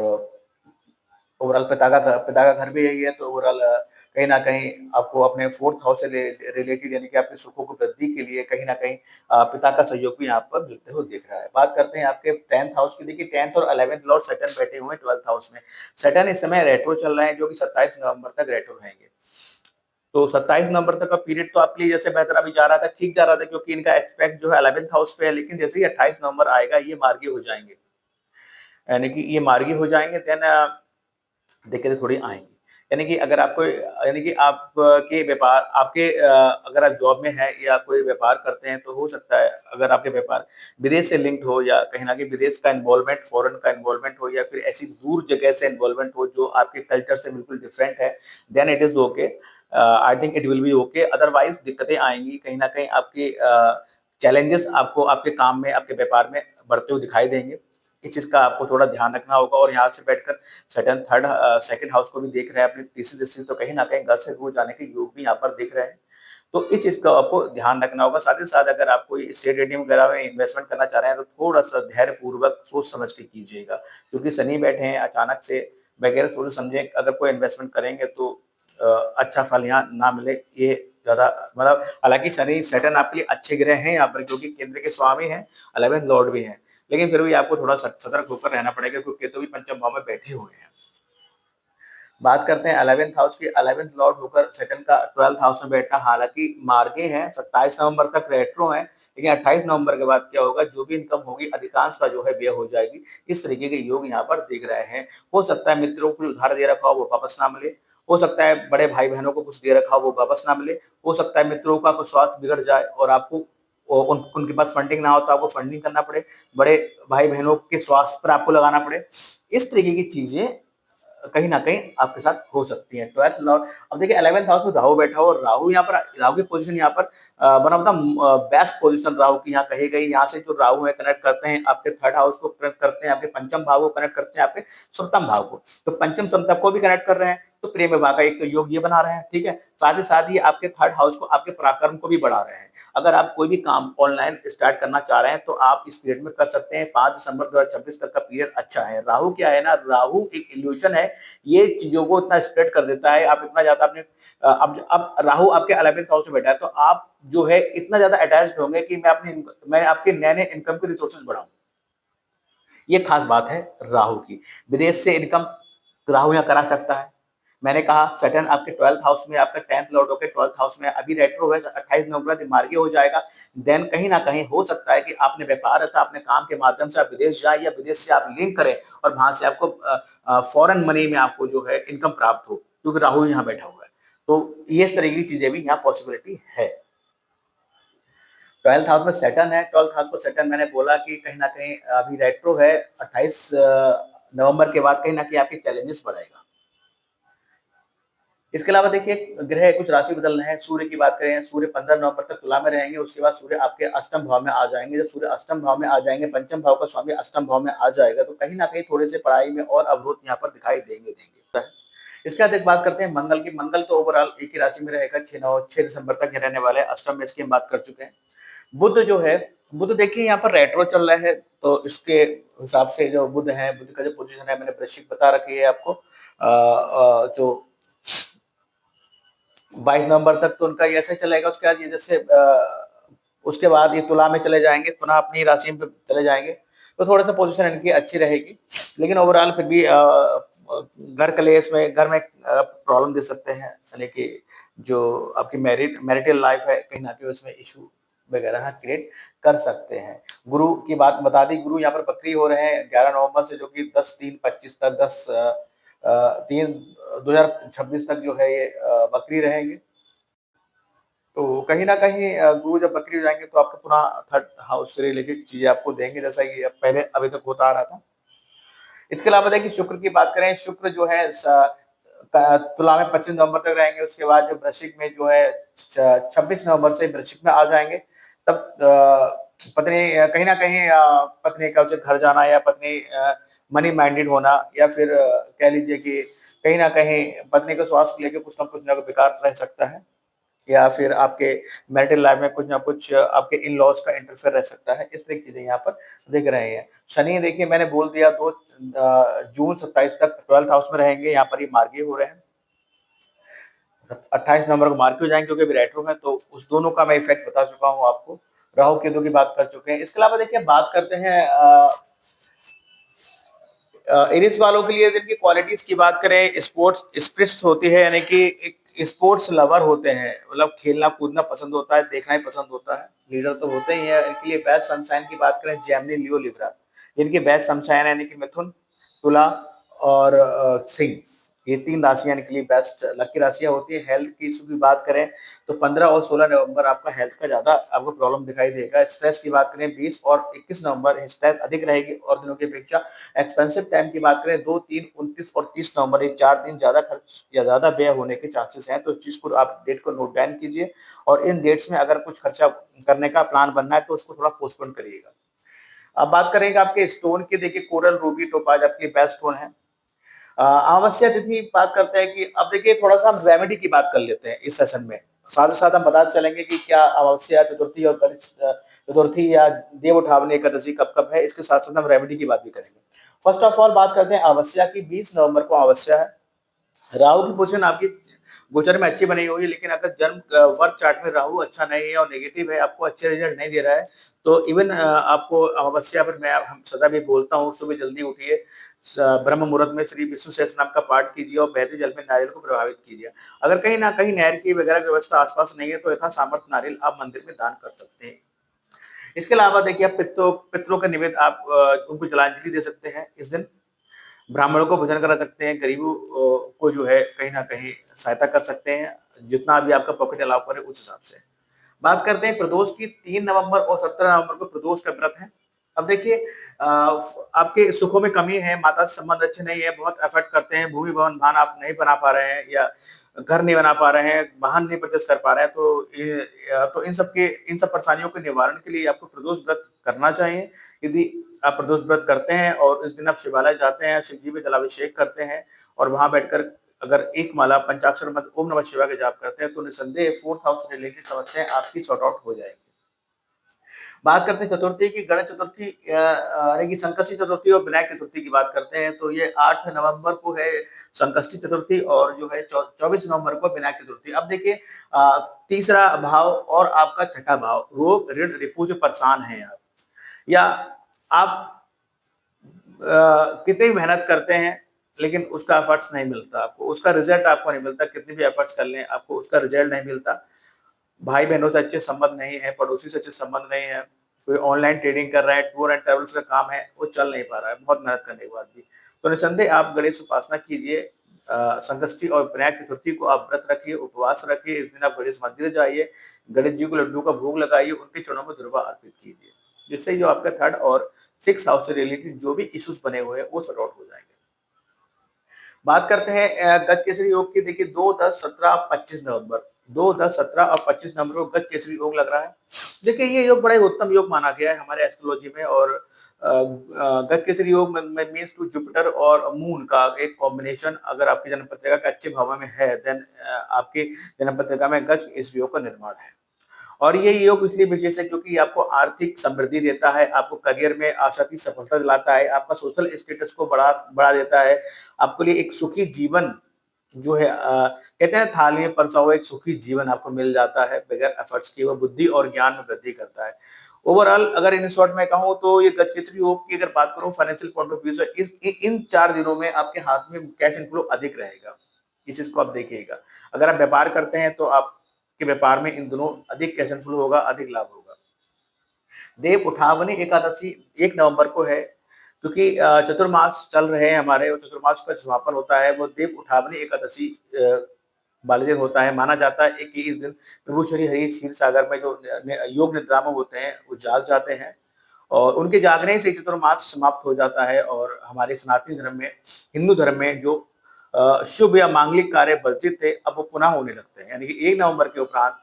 ओवरऑल पिता का घर भी यही है, तो ओवरऑल कहीं न कहीं आपको अपने 4th हाउस से रिलेटेड, यानी कि आपके सुखों को वृद्धि के लिए कहीं न कहीं पिता का सहयोग भी यहाँ पर मिलते हुए दिख रहा है। बात करते हैं आपके 10th हाउस की, देखिए 10th और 11th लॉर्ड सैटर्न बैठे हुए हैं 12th हाउस में। सैटर्न इस समय रेट्रो चल रहे हैं जो कि 27 नवंबर तक रेट्रो रहेंगे। तो 27 नवंबर तक का पीरियड तो आपके लिए जैसे बेहतर अभी जा रहा था, ठीक जा रहा था, क्योंकि इनका एस्पेक्ट जो है 11th हाउस पे है, लेकिन जैसे ही 28 नवंबर आएगा ये मार्गी हो जाएँगे। यानी कि ये मार्गी हो जाएँगे, देन दिक्कतें थोड़ी आएँगी। यानी कि अगर आपको, यानी कि आप के व्यापार आपके अगर आप जॉब में हैं या कोई व्यापार करते हैं तो हो सकता है अगर आपके व्यापार विदेश से लिंक्ड हो या कहीं न कहीं विदेश का इन्वॉल्वमेंट, फ़ॉरेन का इन्वॉल्वमेंट हो या फिर ऐसी दूर जगह से इन्वॉल्वमेंट हो जो आपके कल्चर से बिल्कुल डिफरेंट है, then it is okay. I think it will be okay, otherwise दिक्कतें आएँगी। कहीं न कहीं आपकी चैलेंजेस आपको आपके काम में, आपके व्यापार में बढ़ते हुए दिखाई देंगे। इस चीज़ का आपको थोड़ा ध्यान रखना होगा। और यहाँ से बैठकर सेकंड हाउस को भी देख रहे हैं अपनी तीसरी दृष्टि से, तो कहीं न कहीं घर से दूर जाने के योग भी यहाँ पर दिख रहे हैं। तो इस चीज़ का आपको ध्यान रखना होगा। साथ ही साथ अगर आप कोई स्टेट एटीएम वगैरह में इन्वेस्टमेंट करना चाह रहे हैं तो थोड़ा-सा धैर्यपूर्वक सोच समझ के कीजिएगा। क्योंकि शनि बैठे हैं अचानक से बगैर सोचे समझे अगर कोई इन्वेस्टमेंट करेंगे तो अच्छा फल यहाँ ना मिले, ये ज़्यादा मतलब हालाँकि शनि सैटर्न आपके लिए अच्छे ग्रह हैं यहाँ पर क्योंकि केंद्र के स्वामी हैं, 11th लॉर्ड भी हैं। लेकिन फिर भी आपको थोड़ा सतर्क होकर रहना पड़ेगा क्योंकि केतु भी पंचम भाव में बैठे हुए हैं। बात करते हैं 11th हाउस की। 11th लॉर्ड होकर सेकंड का 12th हाउस में बैठना हालांकि मार्गे है, 27 नवंबर तक रेट्रो है, लेकिन 28 नवंबर के बाद क्या होगा, जो भी इनकम होगी अधिकांश का जो है व्यय हो जाएगी। इस तरीके के योग यहाँ पर दिख रहे हैं। हो सकता है मित्रों को उधार दे रखा हो वो वापस ना मिले, हो सकता है बड़े भाई बहनों को कुछ दे रखा हो वो वापस ना मिले, हो सकता है मित्रों का कुछ स्वास्थ्य बिगड़ जाए और आपको उनके पास फंडिंग ना हो तो आपको फंडिंग करना पड़े, बड़े भाई बहनों के स्वास्थ्य पर आपको लगाना पड़े। इस तरीके की चीजें कहीं न कहीं आपके साथ हो सकती है। 12th लॉर्ड अब देखिए 11th हाउस में राहु बैठा हो और राहु यहाँ पर राहु की पोज़ीशन यहाँ पर one of the best position Rahu की यहाँ कही गई। यहाँ से जो राहु है कनेक्ट करते हैं आपके 3rd हाउस को कनेक्ट करते हैं, आपके पंचम भाव को कनेक्ट करते हैं, आपके सप्तम भाव को। तो पंचम सप्तम को भी कनेक्ट कर रहे हैं, तो प्रेम विवाह का एक तो योग ये बना रहे हैं, ठीक है? साथ ही आपके 3rd हाउस को आपके पराक्रम को भी बढ़ा रहे हैं। अगर आप कोई भी काम ऑनलाइन स्टार्ट करना चाह रहे हैं तो आप इस पीरियड में कर सकते हैं। 5 दिसंबर 2026 तक का पीरियड अच्छा है। राहु क्या है ना, राहु एक इल्यूजन है, ये चीजों को इतना स्प्रेड कर देता है। आप इतना ज्यादा अपने अब राहु आपके 11th हाउस में बैठा है तो आप जो है इतना ज्यादा अटैच्ड होंगे कि मैं आपके नए-नए इनकम के रिसोर्सेज बढ़ाऊं। ये खास बात है राहु की। विदेश से इनकम राहु यहाँ करा सकता है। मैंने कहा सैटर्न आपके 12th हाउस में, आपका 10th लॉर्ड होकर 12th हाउस में अभी रेट्रो है, 28 नवंबर दिमागी हो जाएगा। देन कहीं ना कहीं हो सकता है कि आपने व्यापार था, अपने काम के माध्यम से आप विदेश जाए या विदेश से आप लिंक करें और वहां से आपको फॉरेन मनी में आपको जो है इनकम प्राप्त हो, क्योंकि राहु यहाँ बैठा हुआ है। तो ये इस तरीके की चीजें भी यहाँ पॉसिबिलिटी है। 12th हाउस में सैटर्न है। 12th हाउस को सैटर्न मैंने बोला कि कहीं ना कहीं अभी रेट्रो है, 28 नवंबर के बाद कहीं ना कहीं आपके चैलेंजेस बढ़ेगा। इसके अलावा देखिए ग्रह कुछ राशि बदल रहे हैं। सूर्य की बात करें, सूर्य 15 नवंबर तक तुला में रहेंगे, उसके बाद सूर्य आपके अष्टम भाव में आ जाएंगे। जब सूर्य अष्टम भाव में आ जाएंगे, पंचम भाव का स्वामी अष्टम भाव में आ जाएगा, तो कहीं ना कहीं थोड़े से पढ़ाई में और अवरोध यहाँ पर दिखाई देंगे। इसके बाद एक बात करते हैं मंगल की। मंगल तो ओवरऑल एक ही राशि में रहेगा, 6 दिसंबर तक ही रहने वाले हैं। अष्टम में इसकी हम बात कर चुके हैं। बुध जो है, बुध देखिए यहाँ पर रेट्रो चल रहा है, तो इसके हिसाब से जो बुध है, बुध का जो पोजीशन है मैंने वृश्चिक बता रखी है आपको। जो 22 नवंबर तक तो उनका ये ऐसे चलेगा। उसके बाद ये जैसे उसके बाद ये तुला में चले जाएंगे, पुनः अपनी राशि में चले जाएंगे, तो थोड़ा सा पोजीशन इनकी अच्छी रहेगी। लेकिन ओवरऑल फिर भी घर कलेश में, घर में प्रॉब्लम दे सकते हैं, यानी कि जो आपकी मैरिटल लाइफ है कहीं ना कहीं उसमें इशू वगैरह क्रिएट कर सकते हैं। गुरु की बात बता दी, गुरु यहाँ पर बकरी हो रहे हैं 11 नवंबर से, जो कि 10/3/25 तक 10/3/2026 तक जो है ये बकरी रहेंगे। तो कहीं ना कहीं गुरु जब बकरी हो जाएंगे तो आपका पुनः 3rd हाउस से रिलेटेड चीजें आपको देंगे, जैसा कि पहले अभी तक होता आ रहा था। इसके अलावा देखिए शुक्र की बात करें, शुक्र जो है तुला में 25 नवंबर तक रहेंगे। उसके बाद जो वृश्चिक में जो है 26 नवंबर से वृश्चिक में आ जाएंगे। तब पत्नी कहीं ना कहीं पत्नी का उसे घर जाना या पत्नी मनी माइंडेड होना, या फिर कह लीजिए कि कहीं ना कहीं पत्नी के स्वास्थ्य को लेकर कुछ ना कुछ विकार रह सकता है, या फिर आपके मैरिटल लाइफ में कुछ ना कुछ आपके इन लॉज का इंटरफेयर रह सकता है। इस तरह की चीजें यहाँ पर दिख रहे हैं। शनि देखिए मैंने बोल दिया, तो जून 27 तक 12th हाउस में रहेंगे, यहाँ पर ये मार्गी हो रहे हैं। 28 नवंबर को मार्गी हो जाएंगे क्योंकि अभी रेट्रो में, तो उस दोनों का मैं इफेक्ट बता चुका हूँ आपको। राहु केतु की बात कर चुके हैं। इसके अलावा देखिए बात करते हैं एरिस वालों के लिए जिनकी क्वालिटीज की बात करें, स्पोर्ट्स स्पिरिट होती है, यानी कि एक स्पोर्ट्स लवर होते हैं, मतलब खेलना कूदना पसंद होता है, देखना ही पसंद होता है। लीडर तो होते ही है। इनके लिए बेस्ट सनशाइन की बात करें, जेमिनी, लियो, लिब्रा, इनकी बेस्ट सनशाइन यानी कि मिथुन, तुला और सिंह, ये 3 राशियां इनके लिए बेस्ट लकी राशियां होती है। हेल्थ की इशू की बात करें तो 15 और 16 नवंबर आपका हेल्थ का ज्यादा आपको प्रॉब्लम दिखाई देगा। स्ट्रेस की बात करें 20 और 21 नवंबर स्ट्रेस अधिक रहेगी और दिनों की अपेक्षा। एक्सपेंसिव टाइम की बात करें 2, 3, 29 और 30 नवंबर, ये 4 दिन ज्यादा खर्च या ज्यादा व्यय होने के चांसेस हैं। तो इस चीज को आप डेट को नोट डाउन कीजिए और इन डेट्स में अगर कुछ खर्चा करने का प्लान बनना है तो उसको थोड़ा पोस्टपोन करिएगा। अब बात करेंगे आपके स्टोन की। देखिए कोरल, रूबी, टोपाज आपके बेस्ट स्टोन है। अमावस्या तिथि बात करते हैं कि अब देखिए थोड़ा सा हम रेमेडी की बात कर लेते हैं इस सेशन में। साथ ही साथ हम बताते चलेंगे कि क्या अमावस्या, चतुर्थी और गणेश चतुर्थी या देव उठावनी एकादशी कब-कब है, इसके साथ-साथ हम रेमेडी की बात भी करेंगे। फर्स्ट ऑफ ऑल बात करते हैं अमावस्या की। 20 नवंबर को अमावस्या है। राहु की पोजीशन आपकी गोचर में अच्छी बनी हुई है, लेकिन अगर जन्म बर्थ चार्ट में राहु अच्छा नहीं है और नेगेटिव है, आपको अच्छे रिजल्ट नहीं दे रहा है, तो इवन आपको अमावस्या पर मैं हम सदा भी बोलता हूँ, सुबह जल्दी उठिए, ब्रह्म मुहूर्त में श्री विष्णु सहस्त्रनाम का पाठ कीजिए और बहते जल में नारियल को प्रभावित कीजिए। अगर कहीं ना कहीं नहर की वगैरह की व्यवस्था आसपास नहीं है, तो यथा सामर्थ्य नारियल आप मंदिर में दान कर सकते हैं। इसके अलावा देखिए, आप पितरों का निवेद आप उनको जलांजलि दे सकते हैं इस दिन। ब्राह्मणों को भोजन करा सकते हैं, गरीबों को जो है कहीं न कहीं सहायता कर सकते हैं, जितना भी आपका पॉकेट अलाउ करे उस हिसाब से। बात करते हैं प्रदोष की। 3 नवंबर और 17 नवंबर को प्रदोष का व्रत है। अब देखिए, आपके सुखों में कमी है, माता से संबंध अच्छे नहीं है, बहुत एफर्ट करते हैं, भूमि भवन धान आप नहीं बना पा रहे हैं या घर नहीं बना पा रहे हैं, वाहन नहीं परचेज़ कर पा रहे हैं, तो इन सब परेशानियों के निवारण के लिए आपको प्रदोष व्रत करना चाहिए। यदि आप प्रदोष व्रत करते हैं और इस दिन आप शिवालय जाते हैं, शिव जी पे जलाभिषेक करते हैं और वहाँ बैठकर अगर एक माला पंचाक्षर मंत्र ओम नमः शिवाय का जाप करते हैं, तो निसंदेह 4th हाउस से रिलेटेड समस्याएँ आपकी सॉर्ट आउट हो जाएँगी। बात करते हैं चतुर्थी की। गणेश चतुर्थी यानी कि संकष्टी चतुर्थी और विनायक चतुर्थी की बात करते हैं, तो ये 8 नवंबर को है संकष्टी चतुर्थी और जो है 24 नवंबर को विनायक चतुर्थी। अब देखिए, तीसरा भाव और आपका छठा भाव, रोग ऋण रिपू से परेशान हैं आप, या आप कितनी भी मेहनत करते हैं, लेकिन उसका एफर्ट्स नहीं मिलता आपको, उसका रिजल्ट आपको नहीं मिलता, कितने भी एफर्ट्स कर लें आपको उसका रिजल्ट नहीं मिलता। भाई बहनों से अच्छे संबंध नहीं है, पड़ोसी से अच्छे संबंध नहीं है, कोई ऑनलाइन ट्रेडिंग कर रहा है, टूर एंड ट्रेवल्स का काम है, वो चल नहीं पा रहा है, बहुत मेहनत करने के बाद भी। तो निसंदेह आप गणेश उपासना कीजिए, संकष्टी और विनायक चतुर्थी को आप व्रत रखिए, उपवास रखिए, इस दिन आप गणेश मंदिर जाइए, गणेश जी को लड्डू का भोग लगाइए, उनके चरणों में दुर्वा अर्पित कीजिए, जिससे जो आपका 3rd और 6th हाउस से रिलेटेड जो भी इश्यूज बने हुए हैं, वो सॉर्ट आउट हो जाएंगे। बात करते हैं गज केसरी योग की। देखिए, 2, 10, 17, 25 नवंबर, 2, 10, 17 और 25 नवंबर को गज केसरी योग लग रहा है। देखिए, ये योग बड़ा ही उत्तम योग माना गया है हमारे एस्ट्रोलॉजी में, और गज केसरी योग में मीन्स टू जुपिटर और मून का एक कॉम्बिनेशन अगर आपकी जन्म पत्रिका के अच्छे भाव में है, देन आपकी जन्म पत्रिका में गज केसरी योग का निर्माण है। और ये योग इसलिए विशेष है क्योंकि ये आपको आर्थिक समृद्धि देता है, आपको करियर में आशातीत सफलता दिलाता है, आपका सोशल स्टेटस को बढ़ा बढ़ा देता है, आपके लिए एक सुखी जीवन जो है, कहते हैं थाली में परसा हुआ एक सुखी जीवन आपको मिल जाता है बगैर एफर्ट्स किए हुए, बुद्धि और ज्ञान में वृद्धि करता है। ओवरऑल अगर इन शॉर्ट में कहूँ तो ये गजकेसरी योग की अगर बात करूँ फाइनेंशियल पॉइंट ऑफ व्यू से, इन 4 दिनों में आपके हाथ में कैश इनफ्लो अधिक रहेगा। इस चीज को आप देखिएगा। अगर आप व्यापार करते हैं तो आपके व्यापार में इन दिनों अधिक कैश इनफ्लो होगा, अधिक लाभ होगा। देव उठावनी एकादशी 1 नवंबर को है, क्योंकि चतुर्मास चल रहे हैं हमारे और चतुर्मास का समापन होता है, वो देव उठावनी एकादशी वाले दिन होता है। माना जाता है कि इस दिन प्रभु श्री हरि क्षीर सागर में जो योग निद्रा में होते हैं, वो जाग जाते हैं और उनके जागने से चतुर्मास समाप्त हो जाता है। और हमारे सनातनी धर्म में, हिंदू धर्म में जो शुभ या मांगलिक कार्य वर्जित थे, अब वो पुनः होने लगते हैं। यानी कि 1 नवंबर के उपरांत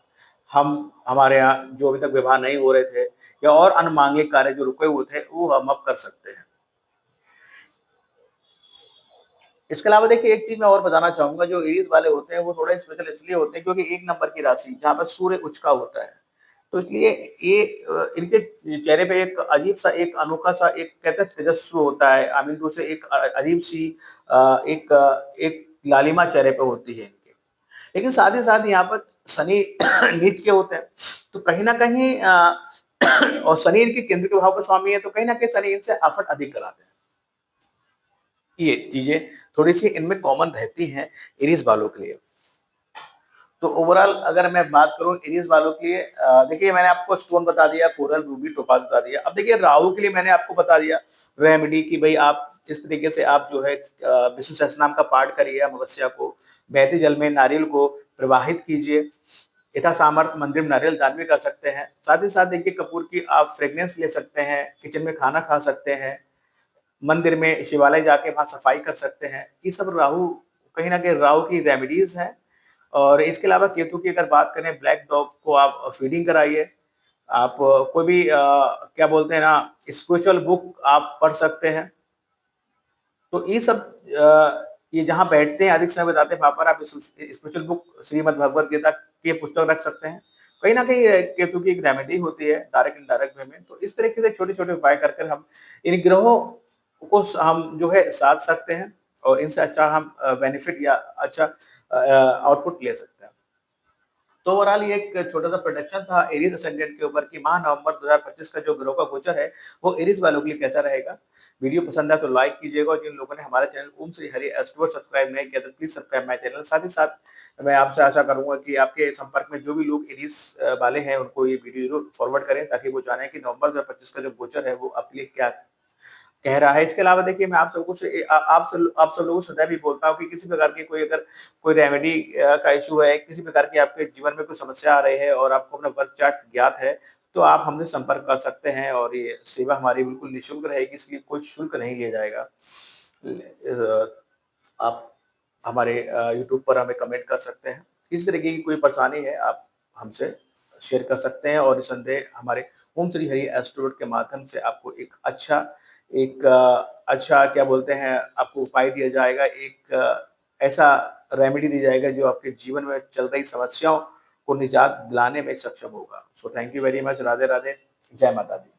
हमारे यहाँ जो अभी तक विवाह नहीं हो रहे थे या और अन्य मांगलिक कार्य जो रुके हुए थे, वो हम अब कर सकते हैं। इसके अलावा देखिए, एक चीज मैं और बताना चाहूंगा, जो एरीज वाले होते हैं वो थोड़ा स्पेशल इसलिए होते हैं क्योंकि 1 नंबर की राशि जहाँ पर सूर्य उच्च का होता है, तो इसलिए ये इनके चेहरे पे एक अजीब सा, एक अनोखा सा, एक कहते हैं तेजस्व होता है। आई मीन टू से एक अजीब सी एक लालिमा चेहरे पे होती है इनके। लेकिन साथ ही साथ यहाँ पर शनि नीच के होते हैं, तो कहीं ना कहीं और शनि इनके केंद्र के भाव का स्वामी है, तो कहीं ना कहीं शनि इनसे आफत अधिक कराते हैं। ये चीजें थोड़ी सी इनमें कॉमन रहती हैं एरीज वालों के लिए। तो ओवरऑल अगर मैं बात करूं एरीज वालों के लिए, देखिए मैंने आपको स्टोन बता दिया, कोरल, रूबी, टोपाज बता दिया। अब देखिए, राहु के लिए मैंने आपको बता दिया रेमेडी कि भाई आप इस तरीके से आप जो है विष्णु सहस्त्रनाम का पाठ करिए, अमावस्या को बहते जल में नारियल को प्रवाहित कीजिए, यथा सामर्थ्य मंदिर में नारियल दान भी कर सकते हैं। साथ ही साथ देखिए, कपूर की आप फ्रेग्रेंस ले सकते हैं, किचन में खाना खा सकते हैं, मंदिर में शिवालय जाके वहाँ सफाई कर सकते हैं। ये सब राहु, कहीं न कहीं राहु की रेमेडीज़ हैं। और इसके अलावा केतु की अगर बात करें, ब्लैक डॉग को आप फीडिंग कराइए। आप कोई भी क्या बोलते हैं ना, स्पिरिचुअल बुक आप पढ़ सकते हैं। तो ये सब ये जहाँ बैठते हैं, अधिक समय बिताते हैं, वहाँ पर आप स्पेशल बुक श्रीमद् भगवद गीता की पुस्तक रख सकते हैं। कहीं न कहीं केतु की एक रेमेडी होती है डायरेक्ट इनडायरेक्ट वे में, तो इस तरीके से छोटे-छोटे उपाय कर कर हम इन ग्रहों को हम जो है साध सकते हैं और इनसे अच्छा हम बेनिफिट या अच्छा आउटपुट ले सकते हैं। तो ओवरऑल ये एक छोटा-सा प्रोडक्शन था एरीज़ असेंडेंट के ऊपर कि माह नवंबर 2025 का जो ग्रहों का गोचर है, वो एरीज़ वालों के लिए कैसा रहेगा। वीडियो पसंद आए तो लाइक कीजिएगा और जिन लोगों ने हमारे चैनल ओम श्री हरि एस्ट्रो सब्सक्राइब नहीं किया तो प्लीज़ सब्सक्राइब माय चैनल। साथ ही साथ मैं आपसे आशा करूँगा कि आपके संपर्क में जो भी लोग एरीज़ वाले हैं, उनको ये वीडियो ज़रूर फॉरवर्ड करें ताकि वो जानें कि नवंबर 2025 का जो गोचर है, वो आपके लिए क्या कह रहा है। इसके अलावा देखिए मैं आप सबको से आप सब लोगों से सदैव ही बोलता हूँ कि किसी प्रकार की कोई अगर कोई रेमेडी का इश्यू है, किसी प्रकार की आपके जीवन में कोई समस्या आ रही है और आपको अपना बर्थ चार्ट ज्ञात है, तो आप हमसे संपर्क कर सकते हैं और ये सेवा हमारी बिल्कुल निःशुल्क रहेगी, इसके लिए कोई शुल्क नहीं लिया जाएगा। आप हमारे यूट्यूब पर हमें कमेंट कर सकते हैं। किसी तरीके की कोई परेशानी है, आप हमसे शेयर कर सकते हैं और निसंदेह हमारे ओम श्री हरि एस्ट्रोट के माध्यम से आपको एक अच्छा क्या बोलते हैं, आपको उपाय दिया जाएगा, एक ऐसा रेमेडी दी जाएगा जो आपके जीवन में चल रही समस्याओं को निजात दिलाने में सक्षम होगा। So thank you very much. Radhe Radhe. जय माता दी।